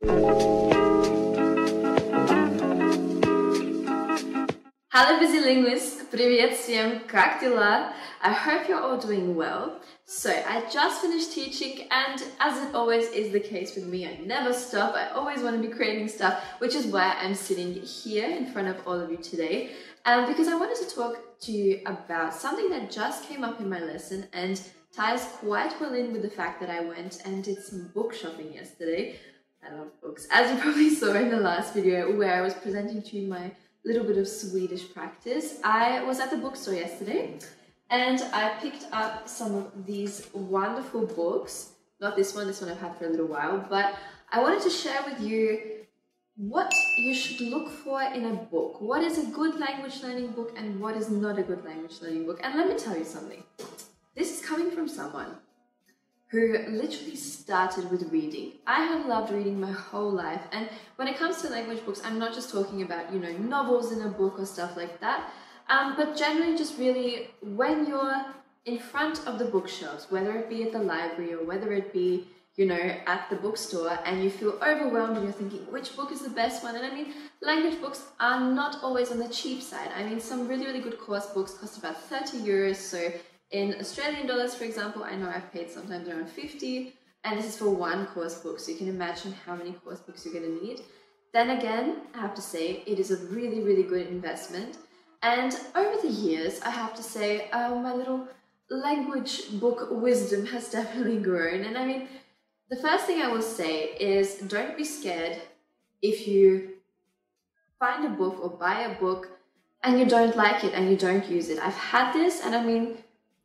Hello busy linguists, привет всем, как дела? I hope you're all doing well. So I just finished teaching, and as it always is the case with me, I never stop. I always want to be creating stuff, which is why I'm sitting here in front of all of you today. Because I wanted to talk to you about something that just came up in my lesson and ties quite well in with the fact that I went and did some book shopping yesterday. I love books, as you probably saw in the last video where I was presenting to you my little bit of Swedish practice. I was at the bookstore yesterday and I picked up some of these wonderful books. Not this one I've had for a little while, but I wanted to share with you what you should look for in a book. What is a good language learning book and what is not a good language learning book? And let me tell you something. This is coming from someone who literally started with reading. I have loved reading my whole life, and when it comes to language books, I'm not just talking about, novels in a book or stuff like that, but generally just really when you're in front of the bookshelves, whether it be at the library or whether it be, at the bookstore, and you feel overwhelmed and you're thinking, which book is the best one? And I mean, language books are not always on the cheap side. I mean, some really, really good course books cost about 30 euros, so in Australian dollars, for example, I know I've paid sometimes around 50, and this is for one course book, so you can imagine how many course books you're going to need. Then again, I have to say, it is a really, really good investment. And over the years, I have to say, my little language book wisdom has definitely grown. And I mean, the first thing I will say is don't be scared if you find a book or buy a book and you don't like it and you don't use it. I've had this, and I mean,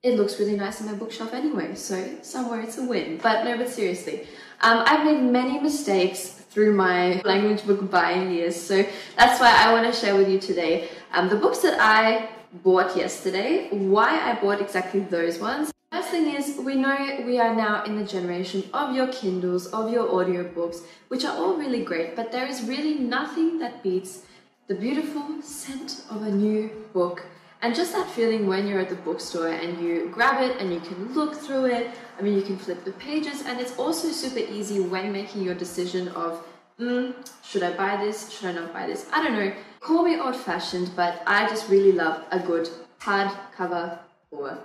it looks really nice on my bookshelf anyway, so somewhere it's a win. But seriously, I've made many mistakes through my language book buying years, so that's why I want to share with you today the books that I bought yesterday, why I bought exactly those ones. First thing is, we know we are now in the generation of your Kindles, of your audiobooks, which are all really great, but there is really nothing that beats the beautiful scent of a new book. And just that feeling when you're at the bookstore and you grab it and you can look through it. I mean, you can flip the pages, and it's also super easy when making your decision of, should I buy this? Should I not buy this? I don't know. Call me old-fashioned, but I just really love a good hardcover or,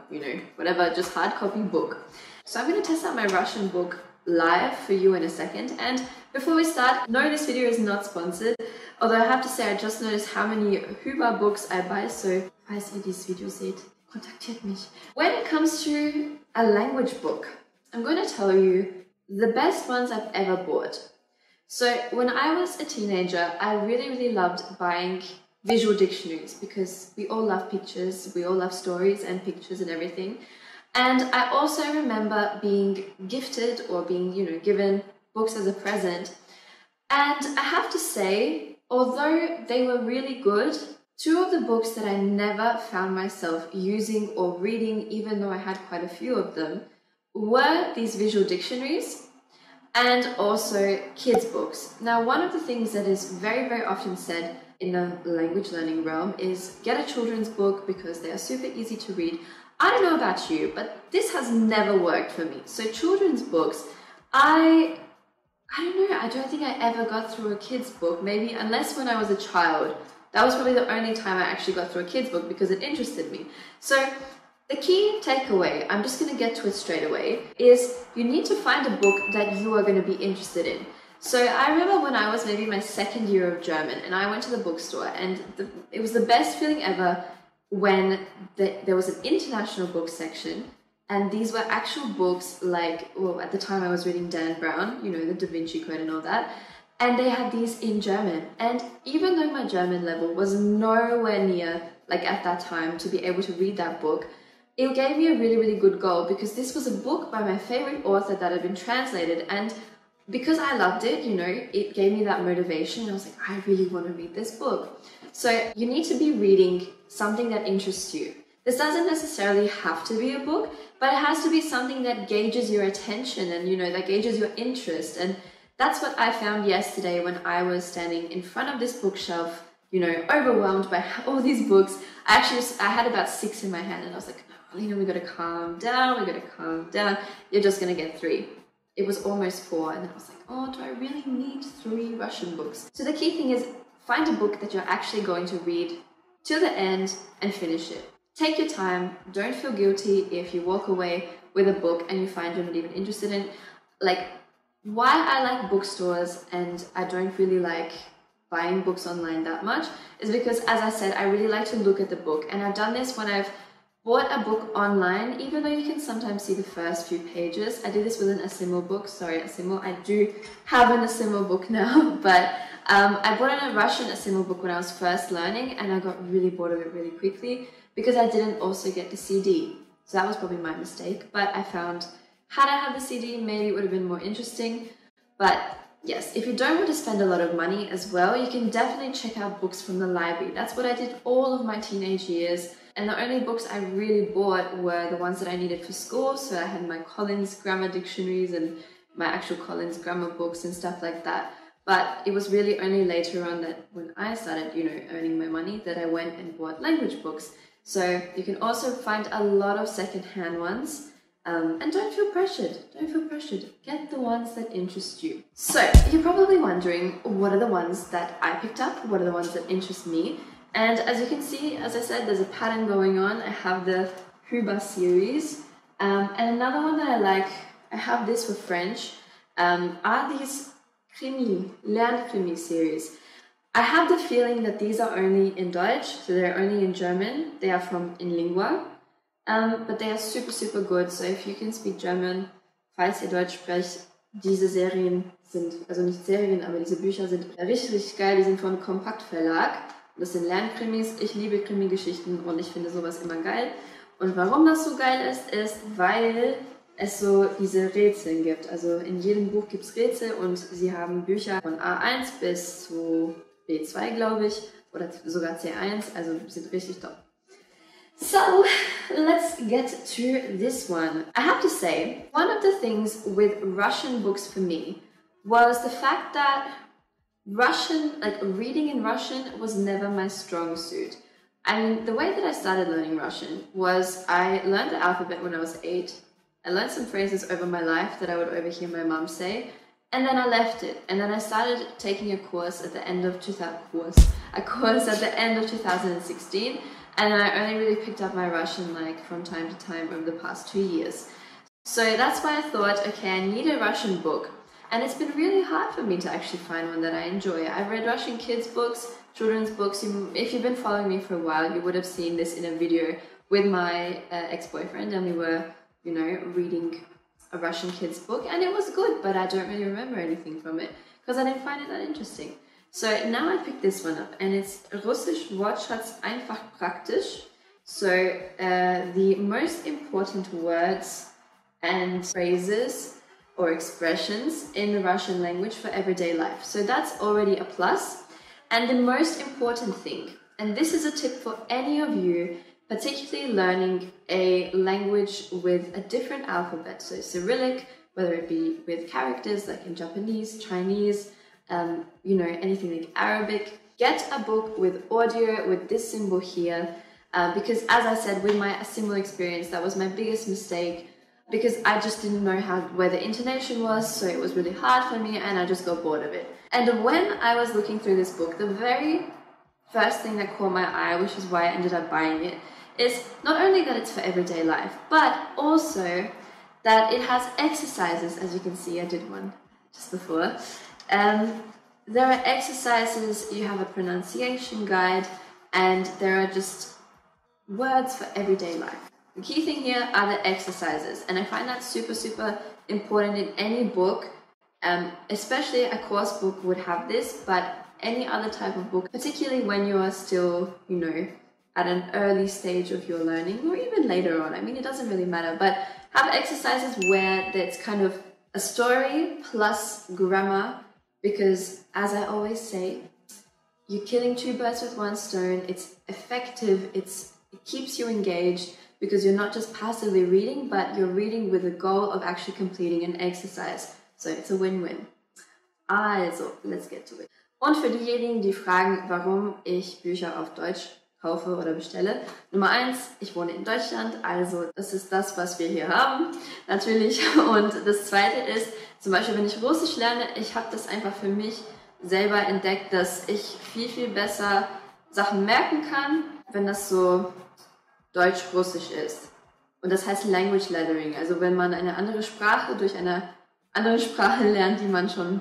whatever, just hard copy book. So I'm going to test out my Russian book live for you in a second. And before we start, no, this video is not sponsored. Although I have to say, I just noticed how many Huba books I buy, so falls ihr dieses Video seht, kontaktiert mich. When it comes to a language book, I'm going to tell you the best ones I've ever bought. So when I was a teenager, I really, really loved buying visual dictionaries because we all love pictures, we all love stories and pictures and everything. And I also remember being gifted or being, given books as a present. And I have to say, although they were really good, two of the books that I never found myself using or reading, even though I had quite a few of them, were these visual dictionaries and also kids' books. Now, one of the things that is very, very often said in the language learning realm is get a children's book because they are super easy to read. I don't know about you, but this has never worked for me. So children's books, I don't know, I don't think I ever got through a kid's book, maybe unless when I was a child. That was probably the only time I actually got through a kid's book because it interested me. So the key takeaway, I'm just going to get to it straight away, is you need to find a book that you are going to be interested in. So I remember when I was maybe my second year of German and I went to the bookstore, and it was the best feeling ever when there was an international book section, and these were actual books like, well, at the time I was reading Dan Brown, the Da Vinci Code and all that, and they had these in German. And even though my German level was nowhere near, like at that time, to be able to read that book, it gave me a really, really good goal because this was a book by my favorite author that had been translated, and because I loved it, it gave me that motivation. I was like, I really want to read this book. So you need to be reading something that interests you. This doesn't necessarily have to be a book, but it has to be something that gauges your attention and, that gauges your interest. And that's what I found yesterday when I was standing in front of this bookshelf, overwhelmed by all these books. I had about 6 in my hand, and I was like, no, Lina, we got to calm down. You're just going to get 3. It was almost 4, and I was like, oh, do I really need 3 Russian books. So the key thing is find a book that you're actually going to read till the end and finish it. Take your time, don't feel guilty if you walk away with a book and you find you're not even interested in. Like, why I like bookstores and I don't really like buying books online that much is because, as I said, I really like to look at the book, and I've done this when I've bought a book online, even though you can sometimes see the first few pages. I did this with an Asimo book. Sorry, Asimo, I do have an Asimo book now, but I bought a Russian Asimo book when I was first learning, and I got really bored of it really quickly because I didn't also get the CD. So that was probably my mistake, but I found had I had the CD, maybe it would have been more interesting. But yes, if you don't want to spend a lot of money as well, you can definitely check out books from the library. That's what I did all of my teenage years. And the only books I really bought were the ones that I needed for school. So I had my Collins grammar dictionaries and my actual Collins grammar books and stuff like that. But it was really only later on that when I started, earning my money, that I went and bought language books. So you can also find a lot of secondhand ones. And don't feel pressured. Don't feel pressured. Get the ones that interest you. So you're probably wondering, what are the ones that I picked up? What are the ones that interest me? And as you can see, as I said, there's a pattern going on. I have the Huba series. And another one that I like, I have this for French, are these Lernkrimi series. I have the feeling that these are only in Deutsch, so they're only in German. They are from in Lingua. But they are super, super good. So if you can speak German, falls ihr Deutsch sprecht, diese Serien sind, also nicht Serien, aber diese Bücher sind richtig, richtig geil. Die sind von Kompakt Verlag. Das sind Lernkrimis. Ich liebe Krimi-Geschichten und ich finde sowas immer geil. Und warum das so geil ist, weil es so diese Rätsel gibt. Also in jedem Buch gibt es Rätsel und sie haben Bücher von A1 bis zu B2, glaube ich, oder sogar C1. Also sind richtig top. So, let's get to this one. I have to say, one of the things with Russian books for me was the fact that reading in Russian was never my strong suit. I mean, the way that I started learning Russian was I learned the alphabet when I was 8. I learned some phrases over my life that I would overhear my mom say, and then I left it. And then I started taking a course at the end of 2016. And I only really picked up my Russian from time to time over the past 2 years. So that's why I thought, okay, I need a Russian book. And it's been really hard for me to actually find one that I enjoy. I've read Russian kids books, children's books. If you've been following me for a while, you would have seen this in a video with my ex-boyfriend, and we were, reading a Russian kids book, and it was good, but I don't really remember anything from it because I didn't find it that interesting. So now I picked this one up, and it's Russisch Wortschatz einfach praktisch. So the most important words and phrases or expressions in the Russian language for everyday life. So that's already a plus. And the most important thing, and this is a tip for any of you, particularly learning a language with a different alphabet, so Cyrillic, whether it be with characters like in Japanese, Chinese, anything like Arabic, get a book with audio with this symbol here, because as I said, with my Asimo experience, that was my biggest mistake, because I just didn't know where the intonation was, so it was really hard for me, and I just got bored of it. And when I was looking through this book, the very first thing that caught my eye, which is why I ended up buying it, is not only that it's for everyday life, but also that it has exercises. As you can see, I did one just before. There are exercises, you have a pronunciation guide, and there are just words for everyday life. The key thing here are the exercises, and I find that super, super important in any book, especially a course book would have this, but any other type of book, particularly when you are still, at an early stage of your learning, or even later on. I mean, it doesn't really matter, but have exercises where it's kind of a story plus grammar, because as I always say, you're killing 2 birds with 1 stone. It's effective, it keeps you engaged, because you're not just passively reading, but you're reading with the goal of actually completing an exercise. So it's a win-win. Also, let's get to it. Und für diejenigen, die fragen, warum ich Bücher auf Deutsch kaufe oder bestelle. Nummer 1, ich wohne in Deutschland, also das ist das, was wir hier haben, natürlich. Und das zweite ist, Zum Beispiel, wenn ich Russisch lerne, ich habe das einfach für mich selber entdeckt, dass ich viel besser Sachen merken kann, wenn das so Deutsch-Russisch ist. Und das heißt Language Lettering, also wenn man eine andere Sprache durch eine andere Sprache lernt, die man schon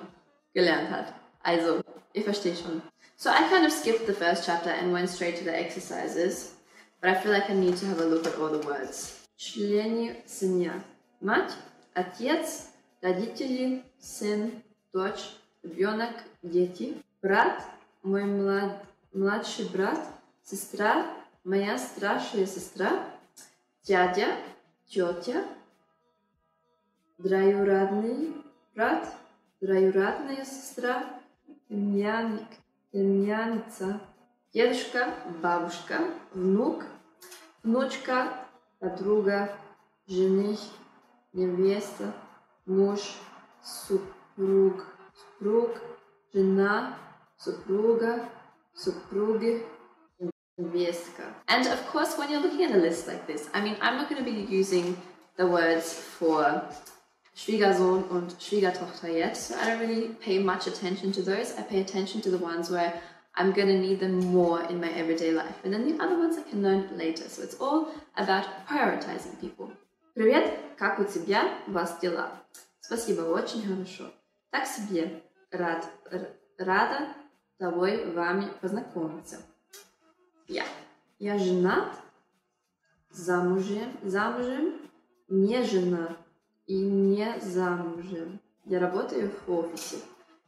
gelernt hat. Also, ihr versteht schon. So I kind of skipped the first chapter and went straight to the exercises, but I feel like I need to have a look at all the words. Члены семьи. Мать, отец, родители, сын, дочь, ребенок, дети, брат, мой младший брат, сестра, моя старшая сестра, дядя, тетя, троюродный брат, троюродная сестра, племянница, дедушка, бабушка, внук, внучка, подруга, жених, невеста, муж, супруг, жена, супруга, супруги, невестка. And of course, when you're looking at a list like this, I mean, I'm not going to be using the words for Schwiegersohn und Schwiegertochter yet, so I don't really pay much attention to those. I pay attention to the ones where I'm going to need them more in my everyday life. And then the other ones I can learn later. So it's all about prioritizing people. Привет, как у тебя? Вас дела? Спасибо, очень хорошо. Так себе. Рада тобой вами познакомиться. Я женат, замужем, не женат и не замужем. Я работаю в офисе.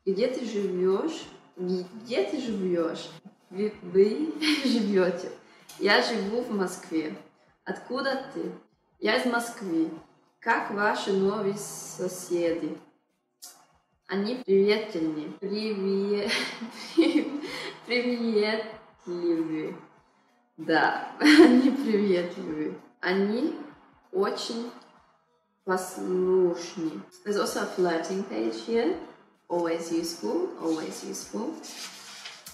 Где ты живешь? Вы живете. Я живу в Москве. Откуда ты? Я из Москвы. Как ваши новые соседи? Они приветливые. Приветливые. Да, они приветливые. Они очень послушны. There's also a flirting page here. Always useful, always useful.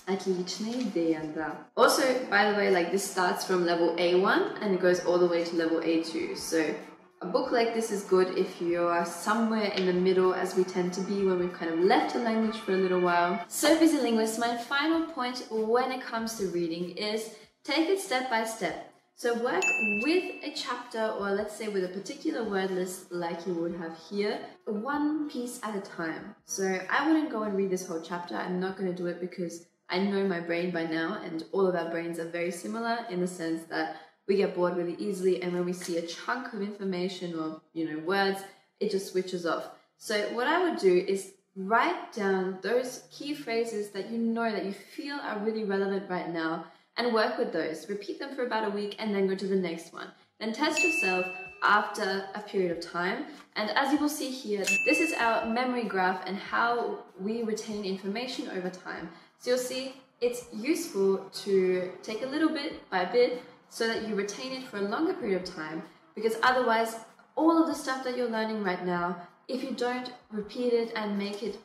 Отличная идея, да. Also, by the way, like this starts from level A1 and it goes all the way to level A2. So a book like this is good if you are somewhere in the middle, as we tend to be when we've kind of left a language for a little while. So busy linguists, my final point when it comes to reading is take it step by step. So work with a chapter, or let's say with a particular word list like you would have here, one piece at a time. So I wouldn't go and read this whole chapter. I'm not going to do it because I know my brain by now, and all of our brains are very similar in the sense that we get bored really easily, and when we see a chunk of information or, words, it just switches off. So what I would do is write down those key phrases that that you feel are really relevant right now, and work with those. Repeat them for about a week and then go to the next one. Then test yourself after a period of time. And as you will see here, this is our memory graph and how we retain information over time. So you'll see it's useful to take a little bit by bit so that you retain it for a longer period of time, because otherwise all of the stuff that you're learning right now, if you don't repeat it and make it,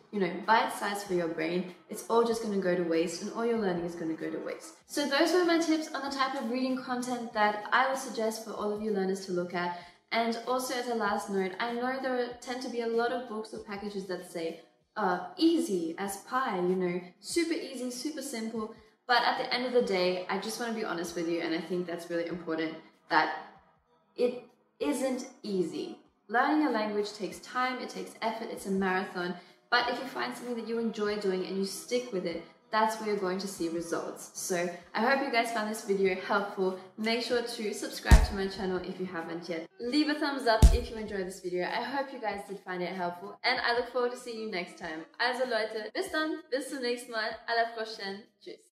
bite-sized for your brain, it's all just going to go to waste, and all your learning is going to go to waste. So those were my tips on the type of reading content that I would suggest for all of you learners to look at. And also, as a last note, I know there tend to be a lot of books or packages that say easy as pie, super easy, super simple. But at the end of the day, I just want to be honest with you, and I think that's really important, that it isn't easy. Learning a language takes time, it takes effort, it's a marathon, but if you find something that you enjoy doing and you stick with it, that's where you're going to see results. So I hope you guys found this video helpful. Make sure to subscribe to my channel if you haven't yet. Leave a thumbs up if you enjoyed this video. I hope you guys did find it helpful, and I look forward to seeing you next time. Also Leute, bis dann, bis zum nächsten Mal, à la prochaine, tschüss.